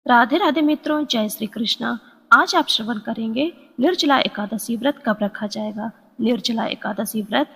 राधे राधे मित्रों, जय श्री कृष्णा। आज आप श्रवण करेंगे निर्जला एकादशी व्रत कब रखा जाएगा। निर्जला एकादशी व्रत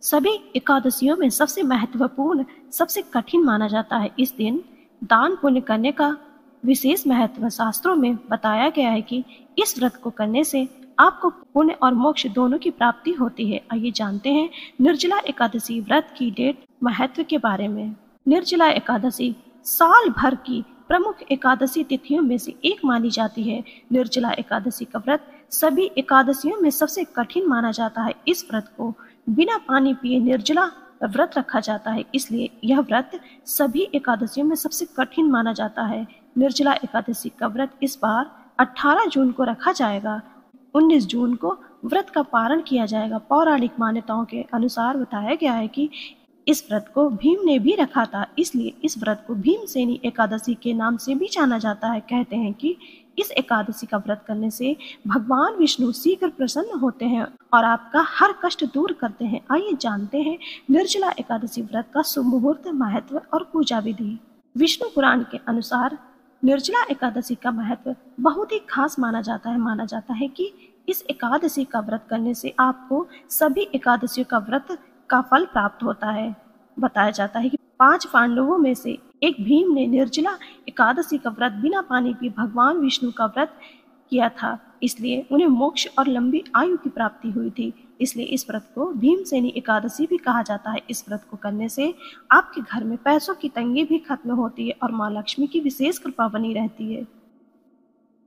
सभी एकादशियों में सबसे महत्वपूर्ण, सबसे कठिन माना जाता है। इस दिन दान पुण्य करने का विशेष महत्व शास्त्रों में बताया गया है कि इस व्रत को करने से आपको पुण्य और मोक्ष दोनों की प्राप्ति होती है। आइए जानते हैं निर्जला एकादशी व्रत की डेट महत्व के बारे में। निर्जला एकादशी साल भर की प्रमुख एकादशी तिथियों में से एक मानी जाती है। निर्जला एकादशी का व्रत सभी एकादशियों में सबसे कठिन माना जाता है। इस व्रत को बिना पानी पिए निर्जला व्रत रखा जाता है, इसलिए यह व्रत सभी एकादशियों में सबसे कठिन माना जाता है। निर्जला एकादशी का व्रत इस बार 18 जून को रखा जाएगा। 19 जून को व्रत का पारण किया जाएगा। पौराणिक मान्यताओं के अनुसार बताया गया है कि इस व्रत को भीम ने भी रखा था, इसलिए इस व्रत को भीमसेनी एकादशी के नाम से भी जाना जाता है। कहते हैं कि इस एकादशी का व्रत करने से भगवान विष्णु शीघ्र प्रसन्न होते हैं और आपका हर कष्ट दूर करते हैं। आइए जानते हैं निर्जला एकादशी व्रत का शुभ मुहूर्त, महत्व और पूजा विधि। विष्णु पुराण के अनुसार निर्जला एकादशी का महत्व बहुत ही खास माना जाता है कि इस एकादशी का व्रत करने से आपको सभी एकादशियों का व्रत का फल प्राप्त होता है। बताया जाता है कि 5 पांडवों में से एक भीम ने निर्जला एकादशी का व्रत बिना पानी पिए भगवान विष्णु का व्रत किया था, इसलिए उन्हें मोक्ष और लंबी आयु की प्राप्ति हुई थी। इसलिए इस व्रत को भीमसेनी एकादशी भी कहा जाता है। इस व्रत को करने से आपके घर में पैसों की तंगी भी खत्म होती है और माँ लक्ष्मी की विशेष कृपा बनी रहती है।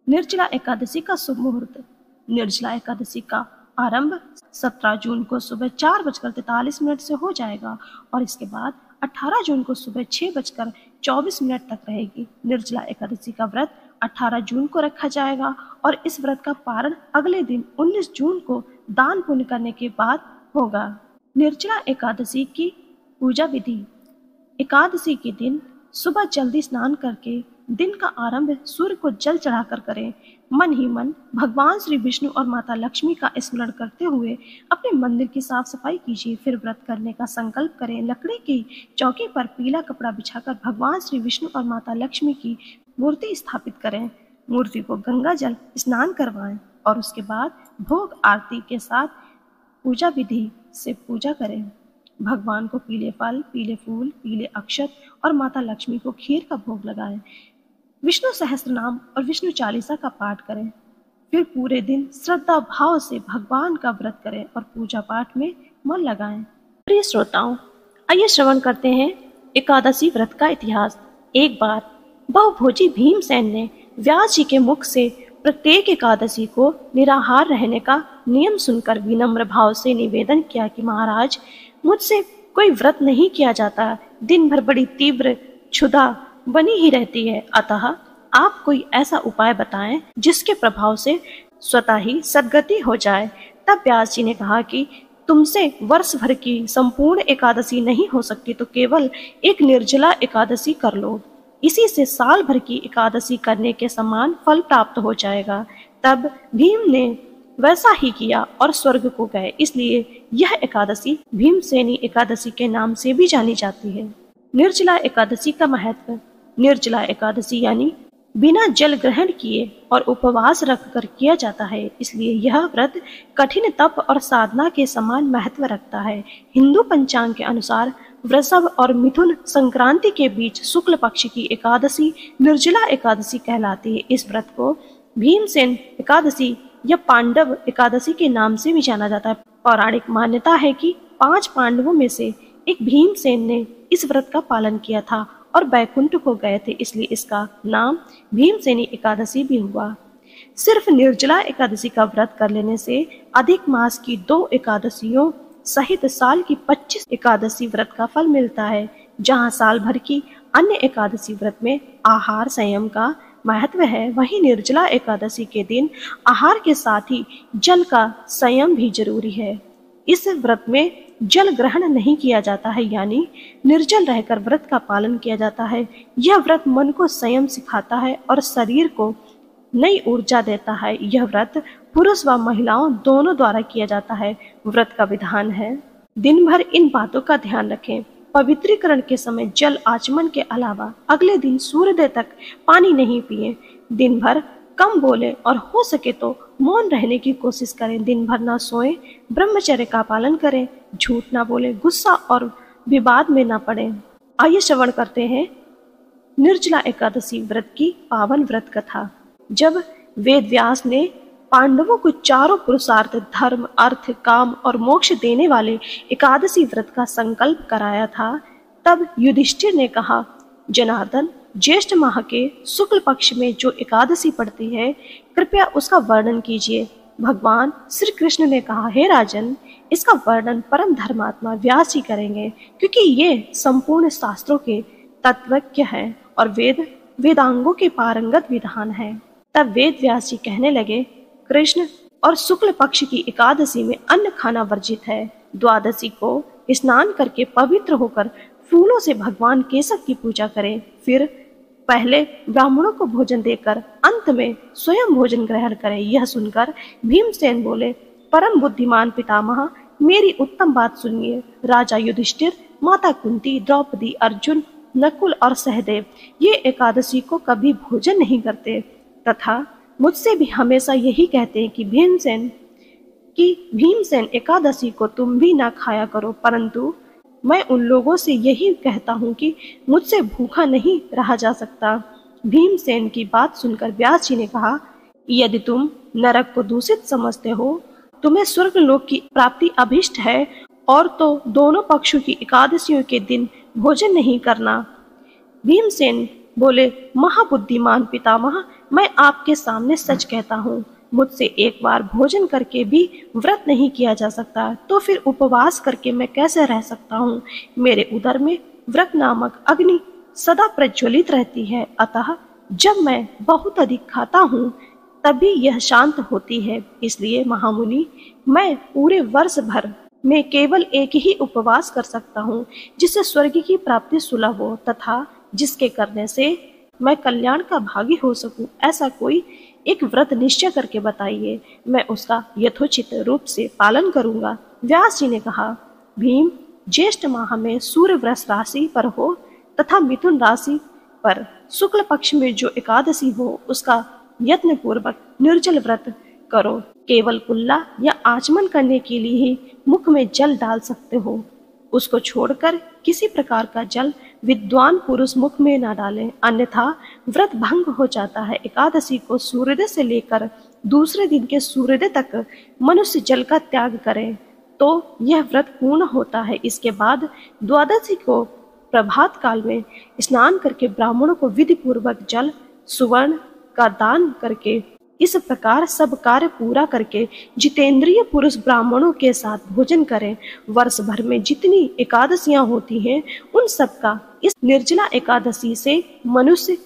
निर्जला एकादशी का शुभ मुहूर्त। निर्जला एकादशी का आरंभ 17 जून को सुबह 4:43 से हो जाएगा और इसके बाद 18 जून को सुबह 6:24 तक रहेगी। निर्जला एकादशी का व्रत 18 जून को रखा जाएगा और इस व्रत का पारण अगले दिन 19 जून को दान पुण्य करने के बाद होगा। निर्जला एकादशी की पूजा विधि। एकादशी के दिन सुबह जल्दी स्नान करके दिन का आरंभ सूर्य को जल चढ़ाकर करें। मन ही मन भगवान श्री विष्णु और माता लक्ष्मी का स्मरण करते हुए अपने मंदिर की साफ सफाई कीजिए। फिर व्रत करने का संकल्प करें। लकड़ी की चौकी पर पीला कपड़ा बिछाकर भगवान श्री विष्णु और माता लक्ष्मी की मूर्ति स्थापित करें। मूर्ति को गंगा जल स्नान करवाएं और उसके बाद भोग आरती के साथ पूजा विधि से पूजा करें। भगवान को पीले फल, पीले फूल, पीले अक्षत और माता लक्ष्मी को खीर का भोग लगाएं। विष्णु सहस्त्रनाम और विष्णु चालीसा का पाठ करें। फिर पूरे दिन श्रद्धा भाव से भगवान का व्रत करें और पूजा पाठ में मन लगाएं। प्रिय श्रोताओं, आइए श्रवण करते हैं एकादशी व्रत का इतिहास। एक बार बहुभोजी भीमसेन ने व्यास जी के मुख से प्रत्येक एकादशी को निराहार रहने का नियम सुनकर विनम्र भाव से निवेदन किया कि महाराज, मुझसे कोई व्रत नहीं किया जाता। दिन भर बड़ी तीव्र क्षुधा बनी ही रहती है, अतः आप कोई ऐसा उपाय बताएं जिसके प्रभाव से स्वतः ही सद्गति हो जाए। तब व्यास जी ने कहा कि तुमसे वर्ष भर की संपूर्ण एकादशी नहीं हो सकती तो केवल एक निर्जला एकादशी कर लो, इसी से साल भर की एकादशी करने के समान फल प्राप्त हो जाएगा। तब भीम ने वैसा ही किया और स्वर्ग को गए। इसलिए यह एकादशी भीमसेनी एकादशी के नाम से भी जानी जाती है। निर्जला एकादशी का महत्व। निर्जला एकादशी यानी बिना जल ग्रहण किए और उपवास रखकर किया जाता है, इसलिए यह व्रत कठिन तप और साधना के समान महत्व रखता है। हिंदू पंचांग के अनुसार वृषभ और मिथुन संक्रांति के बीच शुक्ल पक्ष की एकादशी निर्जला एकादशी कहलाती है। इस व्रत को भीमसेन एकादशी या पांडव एकादशी के नाम से भी जाना जाता है। पौराणिक मान्यता है कि 5 पांडवों में से एक भीमसेन ने इस व्रत का पालन किया था और बैकुंठ को गए थे, इसलिए इसका नाम भीमसेनी एकादशी भी हुआ। सिर्फ निर्जला एकादशी का व्रत कर लेने से अधिक मास की 2 एकादशियों सहित साल की 25 एकादशी व्रत का फल मिलता है। जहां साल भर की अन्य एकादशी व्रत में आहार संयम का महत्व है, वहीं निर्जला एकादशी के दिन आहार के साथ ही जल का संयम भी जरूरी है। इस व्रत में जल ग्रहण नहीं किया जाता है, यानी निर्जल रहकर व्रत का पालन किया जाता है। यह व्रत मन को संयम सिखाता है और शरीर को नई ऊर्जा देता है। यह व्रत पुरुष व महिलाओं दोनों द्वारा किया जाता है। व्रत का विधान है, दिन भर इन बातों का ध्यान रखें। पवित्रीकरण के समय जल आचमन के अलावा अगले दिन सूर्योदय तक पानी नहीं पिए। दिन भर कम बोले और हो सके तो मौन रहने की कोशिश करें। दिन भर ना सोएं, ब्रह्मचर्य का पालन करें, झूठ ना बोले, गुस्सा और विवाद में ना पड़े। आइए श्रवण करते हैं निर्जला एकादशी व्रत की पावन व्रत कथा। जब वेद व्यास ने पांडवों को चारों पुरुषार्थ धर्म, अर्थ, काम और मोक्ष देने वाले एकादशी व्रत का संकल्प कराया था, तब युधिष्ठिर ने कहा, जनार्दन, ज्येष्ठ माह के शुक्ल पक्ष में जो एकादशी पड़ती है, कृपया उसका वर्णन कीजिए। भगवान श्री कृष्ण ने कहा, हे राजन, इसका वर्णन परम धर्मात्मा व्यास जी करेंगे, क्योंकि ये संपूर्ण शास्त्रों के तत्वज्ञ हैं और वेदांगों के पारंगत विधान है। तब वेद व्यास जी कहने लगे, कृष्ण और शुक्ल पक्ष की एकादशी में अन्न खाना वर्जित है। द्वादशी को स्नान करके पवित्र होकर फूलों से भगवान केशव की पूजा करें। फिर पहले ब्राह्मणों को भोजन देकर अंत में स्वयं भोजन ग्रहण करें। यह सुनकर भीमसेन बोले, परम बुद्धिमान पितामह, मेरी उत्तम बात सुनिए। राजा युधिष्ठिर, माता कुंती, द्रौपदी, अर्जुन, नकुल और सहदेव ये एकादशी को कभी भोजन नहीं करते तथा मुझसे भी हमेशा यही कहते हैं कि भीमसेन एकादशी को तुम भी ना खाया करो, परंतु मैं उन लोगों से यही कहता हूँ कि मुझसे भूखा नहीं रहा जा सकता। भीमसेन की बात सुनकर व्यास जी ने कहा, यदि तुम नरक को दूषित समझते हो, तुम्हें स्वर्ग लोक की प्राप्ति अभिष्ट है, और तो दोनों पक्षों की एकादशियों के दिन भोजन नहीं करना। भीमसेन बोले, महाबुद्धिमान पितामह, मैं आपके सामने सच कहता हूँ, मुझसे एक बार भोजन करके भी व्रत नहीं किया जा सकता, तो फिर उपवास करके मैं कैसे रह सकता हूँ। मेरे उदर में व्रत नामक अग्नि सदा प्रज्वलित रहती है, अतः जब मैं बहुत अधिक खाता हूँ तभी यह शांत होती है। इसलिए महामुनि, मैं पूरे वर्ष भर में केवल एक ही उपवास कर सकता हूँ, जिससे स्वर्ग की प्राप्ति सुलभ हो तथा जिसके करने से मैं कल्याण का भागी हो सकूं। ऐसा कोई एक व्रत निश्चय करके बताइए, मैं उसका यथोचित रूप से पालन करूंगा। व्यास जी ने कहा, भीम, ज्येष्ठ माह में सूर्य वृष राशि पर हो तथा मिथुन राशि पर शुक्ल पक्ष में जो एकादशी हो, उसका यत्न पूर्वक निर्जल व्रत करो। केवल कुल्ला या आचमन करने के लिए ही मुख में जल डाल सकते हो। उसको छोड़कर किसी प्रकार का जल विद्वान पुरुष मुख में न डालें, अन्यथा व्रत भंग हो जाता है। एकादशी को सूर्योदय से लेकर दूसरे दिन के सूर्योदय तक मनुष्य जल का त्याग करे तो यह व्रत पूर्ण होता है। इसके बाद द्वादशी को प्रभात काल में स्नान करके ब्राह्मणों को विधि पूर्वक जल सुवर्ण का दान करके, इस प्रकार सब कार्य पूरा करके जितेंद्रिय पुरुष ब्राह्मणों के साथ भोजन करें। वर्ष भर में जितनी एकादशियां होती हैं, उन सब का इस निर्जला एकादशी से मनुष्य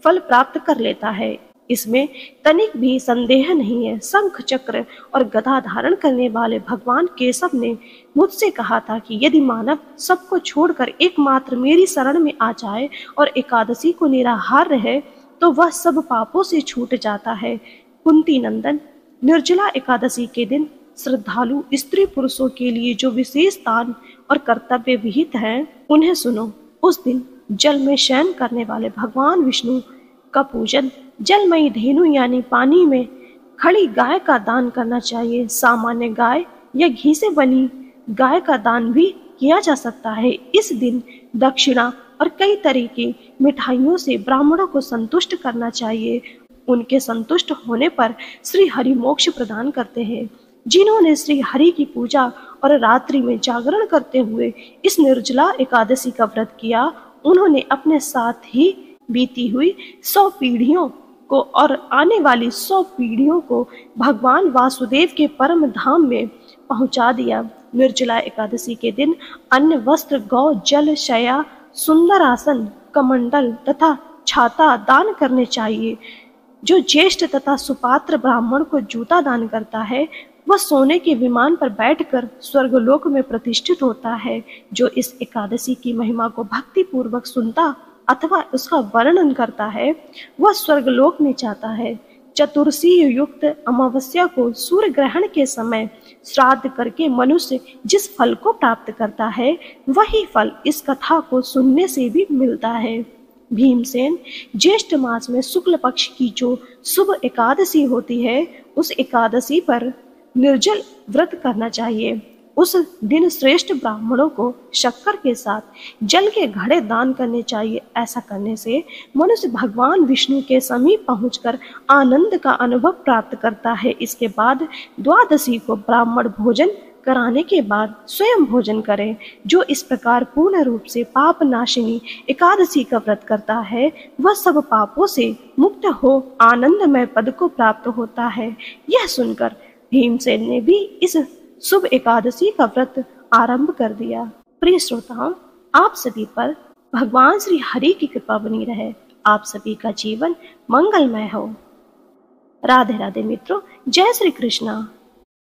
फल प्राप्त कर लेता है। इसमें तनिक भी संदेह नहीं है। शंख चक्र और गदा धारण करने वाले भगवान केशव ने मुझसे कहा था कि यदि मानव सबको छोड़कर एकमात्र मेरी शरण में आ जाए और एकादशी को निराहार रहे तो वह सब पापों से छूट जाता है। कुंती नंदन, निर्जला एकादशी के दिन श्रद्धालु स्त्री पुरुषों के लिए जो विशेष दान और कर्तव्य विहित हैं, उन्हें सुनो। उस दिन जल में शयन करने वाले भगवान विष्णु का पूजन, जलमयी धेनु यानी पानी में खड़ी गाय का दान करना चाहिए। सामान्य गाय या घी से बनी गाय का दान भी किया जा सकता है। इस दिन दक्षिणा और कई तरह की मिठाइयों से ब्राह्मणों को संतुष्ट करना चाहिए। उनके संतुष्ट होने पर श्री हरि मोक्ष प्रदान करते हैं। जिन्होंने श्री हरि की पूजा और रात्रि में जागरण करते हुए इस निर्जला एकादशी का व्रत किया, उन्होंने अपने साथ ही बीती हुई 100 पीढ़ियों को और आने वाली 100 पीढ़ियों को भगवान वासुदेव के परम धाम में पहुंचा दिया। निर्जला एकादशी के दिन अन्न, वस्त्र, गौ, जल, शया, सुंदर आसन, कमंडल तथा छाता दान करने चाहिए। जो ज्येष्ठ तथा सुपात्र ब्राह्मण को जूता दान करता है, वह सोने के विमान पर बैठकर स्वर्गलोक में प्रतिष्ठित होता है। जो इस एकादशी की महिमा को भक्ति पूर्वक सुनता अथवा उसका वर्णन करता है, वह स्वर्गलोक में जाता है। चतुर्दशी युक्त अमावस्या को सूर्य ग्रहण के समय श्राद्ध करके मनुष्य जिस फल को प्राप्त करता है, वही फल इस कथा को सुनने से भी मिलता है। भीमसेन, ज्येष्ठ मास में शुक्ल पक्ष की जो शुभ एकादशी होती है, उस एकादशी पर निर्जल व्रत करना चाहिए। उस दिन श्रेष्ठ ब्राह्मणों को शक्कर के साथ जल के घड़े दान करने चाहिए। ऐसा करने से मनुष्य भगवान विष्णु के समीप पहुंचकर आनंद का अनुभव प्राप्त करता है। इसके बाद द्वादशी को ब्राह्मण भोजन कराने के बाद स्वयं भोजन करें। जो इस प्रकार पूर्ण रूप से पाप नाशिनी एकादशी का व्रत करता है, वह सब पापों से मुक्त हो आनंदमय पद को प्राप्त होता है। यह सुनकर भीमसेन ने भी इस शुभ एकादशी का व्रत आरंभ कर दिया। प्रिय श्रोताओं, आप सभी पर भगवान श्री हरि की कृपा बनी रहे। आप सभी का जीवन मंगलमय हो। राधे राधे मित्रों, जय श्री कृष्णा।